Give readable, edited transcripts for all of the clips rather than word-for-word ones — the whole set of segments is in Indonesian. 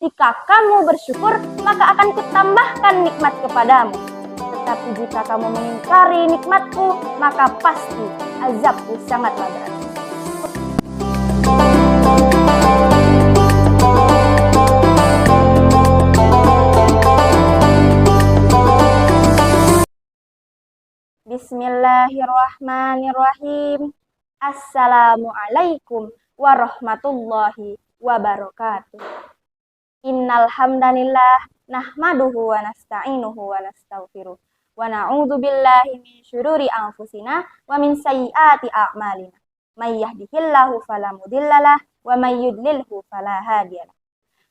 Jika kamu bersyukur, maka akan kutambahkan nikmat kepadamu. Tetapi jika kamu mengingkari nikmatku, maka pasti azabku sangatlah berat. Bismillahirrahmanirrahim. Assalamualaikum warahmatullahi wabarakatuh. Innal hamdalillah nahmaduhu wa nasta'inuhu wa nastaghfiruh wa na'udzu billahi min syururi anfusina wa min sayyiati a'malina. May yahdihillahu fala mudhillalah wa may yudlilhu fala hadiyalah.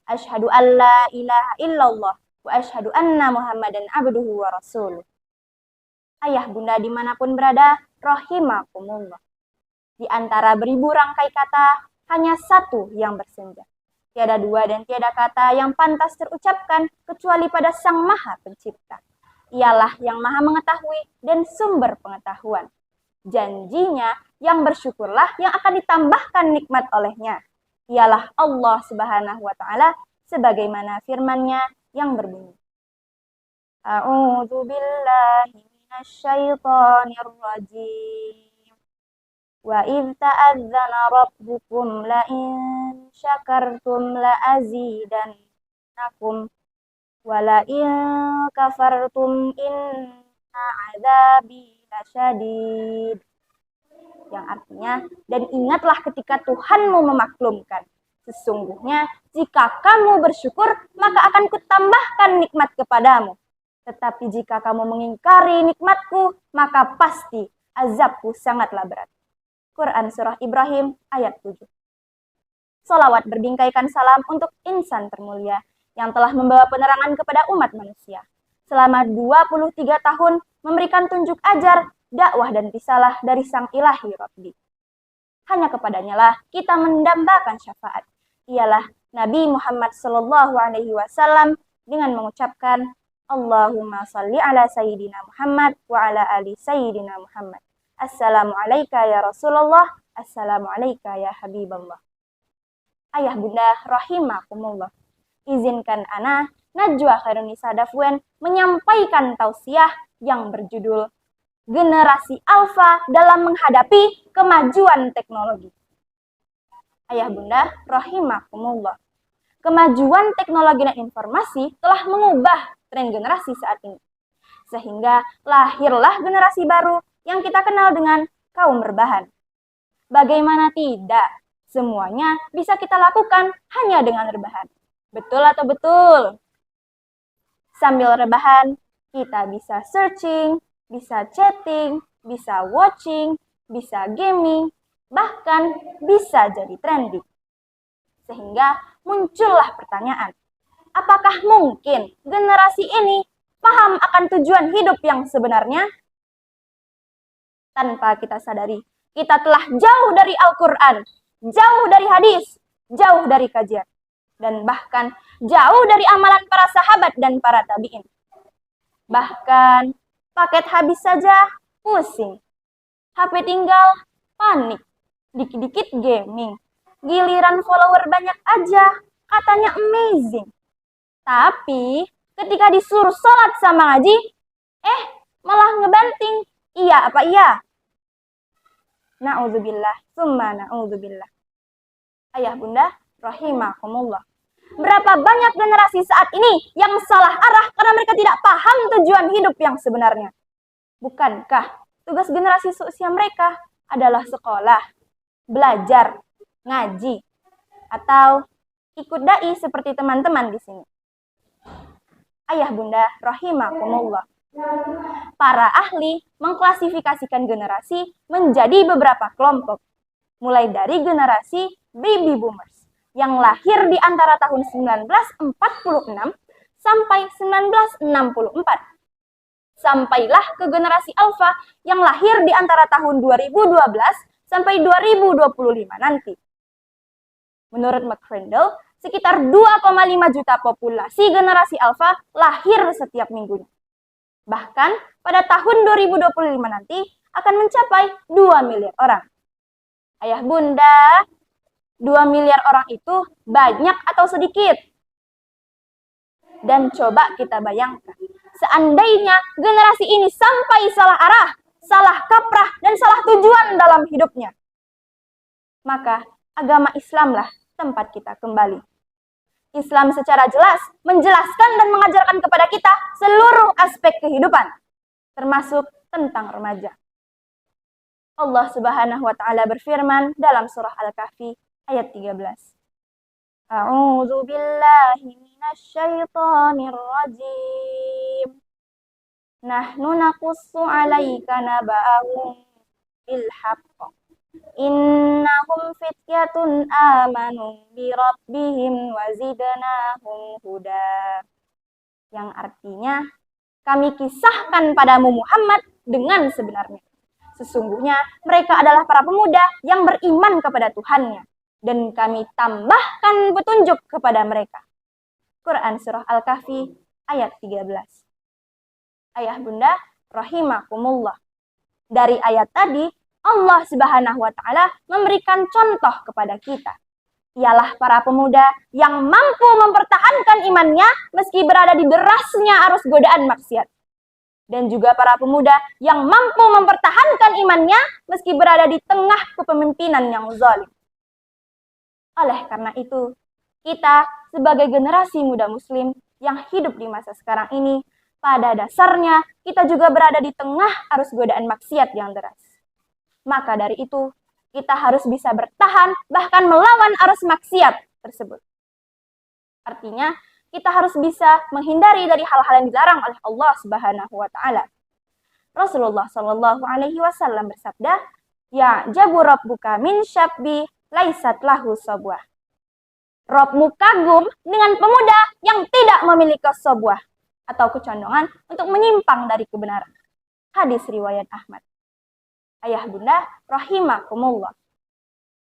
Asyhadu an la ilaha illallah wa asyhadu anna Muhammadan abduhu wa rasuluh. Ayah bunda dimanapun berada, rahimakumullah. Di antara beribu rangkai kata, hanya satu yang bersenja. Tiada dua dan tiada kata yang pantas terucapkan kecuali pada Sang Maha Pencipta. Ialah yang Maha Mengetahui dan sumber pengetahuan. Janjinya yang bersyukurlah yang akan ditambahkan nikmat olehnya. Ialah Allah Subhanahu wa Ta'ala sebagaimana firman-Nya yang berbunyi. A'udzu billahi minasyaitonir rajim. Wa idh ta'adzana rabbukum la in syakartum la azidannakum wa la in kafartum inna adzabi lasyadid. Yang artinya, dan ingatlah ketika Tuhanmu memaklumkan. Sesungguhnya, jika kamu bersyukur, maka akan kutambahkan nikmat kepadamu. Tetapi jika kamu mengingkari nikmatku, maka pasti azabku sangatlah berat. Quran Surah Ibrahim ayat 7. Salawat berbingkaikan salam untuk insan termulia yang telah membawa penerangan kepada umat manusia. Selama 23 tahun memberikan tunjuk ajar, dakwah dan risalah dari Sang Ilahi Rabbi. Hanya kepadanya lah kita mendambakan syafaat. Ialah Nabi Muhammad SAW dengan mengucapkan Allahumma salli ala Sayyidina Muhammad wa ala ali Sayyidina Muhammad. Assalamualaikum ya Rasulullah, Assalamualaikum ya Habiballah. Ayah bunda rahimakumullah. Izinkan ana Najwa Khairunisa Dafwen menyampaikan tausiah yang berjudul Generasi Alfa dalam menghadapi kemajuan teknologi. Ayah bunda rahimakumullah. Kemajuan teknologi dan informasi telah mengubah tren generasi saat ini. Sehingga lahirlah generasi baru yang kita kenal dengan kaum rebahan. Bagaimana tidak? Semuanya bisa kita lakukan hanya dengan rebahan. Betul atau betul? Sambil rebahan, kita bisa searching, bisa chatting, bisa watching, bisa gaming, bahkan bisa jadi trending. Sehingga muncullah pertanyaan, apakah mungkin generasi ini paham akan tujuan hidup yang sebenarnya? Tanpa kita sadari, kita telah jauh dari Al-Quran, jauh dari hadis, jauh dari kajian, dan bahkan jauh dari amalan para sahabat dan para tabi'in. Bahkan paket habis saja pusing, HP tinggal panik, dikit-dikit gaming, giliran follower banyak aja, katanya amazing. Tapi ketika disuruh sholat sama ngaji, malah ngebanting. Iya apa iya? Na'udzubillah, summa na'udzubillah. Ayah bunda, rahimakumullah. Berapa banyak generasi saat ini yang salah arah karena mereka tidak paham tujuan hidup yang sebenarnya? Bukankah tugas generasi seusia mereka adalah sekolah, belajar, ngaji, atau ikut dai seperti teman-teman di sini? Ayah bunda, rahimakumullah. Para ahli mengklasifikasikan generasi menjadi beberapa kelompok, mulai dari generasi baby boomers yang lahir di antara tahun 1946 sampai 1964. Sampailah ke generasi alfa yang lahir di antara tahun 2012 sampai 2025 nanti. Menurut McCrindle, sekitar 2,5 juta populasi generasi alfa lahir setiap minggunya. Bahkan pada tahun 2025 nanti akan mencapai 2 miliar orang. Ayah bunda, 2 miliar orang itu banyak atau sedikit? Dan coba kita bayangkan, seandainya generasi ini sampai salah arah, salah kaprah, dan salah tujuan dalam hidupnya, maka agama Islamlah tempat kita kembali. Islam secara jelas menjelaskan dan mengajarkan kepada kita seluruh aspek kehidupan, termasuk tentang remaja. Allah Subhanahu wa taala berfirman dalam surah Al-Kahfi ayat 13. A'udzu billahi minasy syaithanir rajim. Nahnu naqussu 'alaika naba'ahum bil haqq. Innahum fityatun amanu bi rabbihim wa zidnahum huda. Yang artinya, kami kisahkan padamu Muhammad dengan sebenarnya. Sesungguhnya mereka adalah para pemuda yang beriman kepada Tuhannya, dan kami tambahkan petunjuk kepada mereka. Quran Surah Al-Kahfi ayat 13. Ayah bunda rahimakumullah. Dari ayat tadi, Allah Subhanahu wa taala memberikan contoh kepada kita. Ialah para pemuda yang mampu mempertahankan imannya meski berada di derasnya arus godaan maksiat. Dan juga para pemuda yang mampu mempertahankan imannya meski berada di tengah kepemimpinan yang zalim. Oleh karena itu, kita sebagai generasi muda muslim yang hidup di masa sekarang ini, pada dasarnya kita juga berada di tengah arus godaan maksiat yang deras. Maka dari itu, kita harus bisa bertahan bahkan melawan arus maksiat tersebut. Artinya, kita harus bisa menghindari dari hal-hal yang dilarang oleh Allah Subhanahu wa taala. Rasulullah sallallahu alaihi wasallam bersabda, "Ya jabu rabbuka min syabbi laisat lahu sabwah." Rabbmu kagum dengan pemuda yang tidak memiliki sabwah atau kecondongan untuk menyimpang dari kebenaran. Hadis riwayat Ahmad. Ayah bunda rahimakumullah.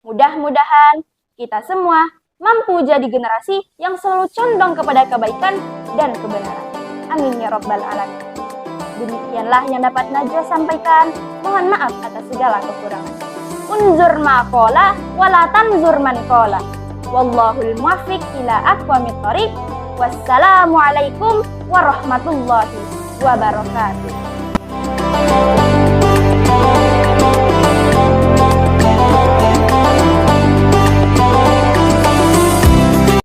Mudah-mudahan kita semua mampu jadi generasi yang selalu condong kepada kebaikan dan kebenaran. Amin ya rabbal alamin. Demikianlah yang dapat Najwa sampaikan. Mohon maaf atas segala kekurangan. Unzur ma qala wala tanzur man qala. Wallahul muwaffiq ila aqwamit thoriq. Wassalamualaikum warahmatullahi wabarakatuh.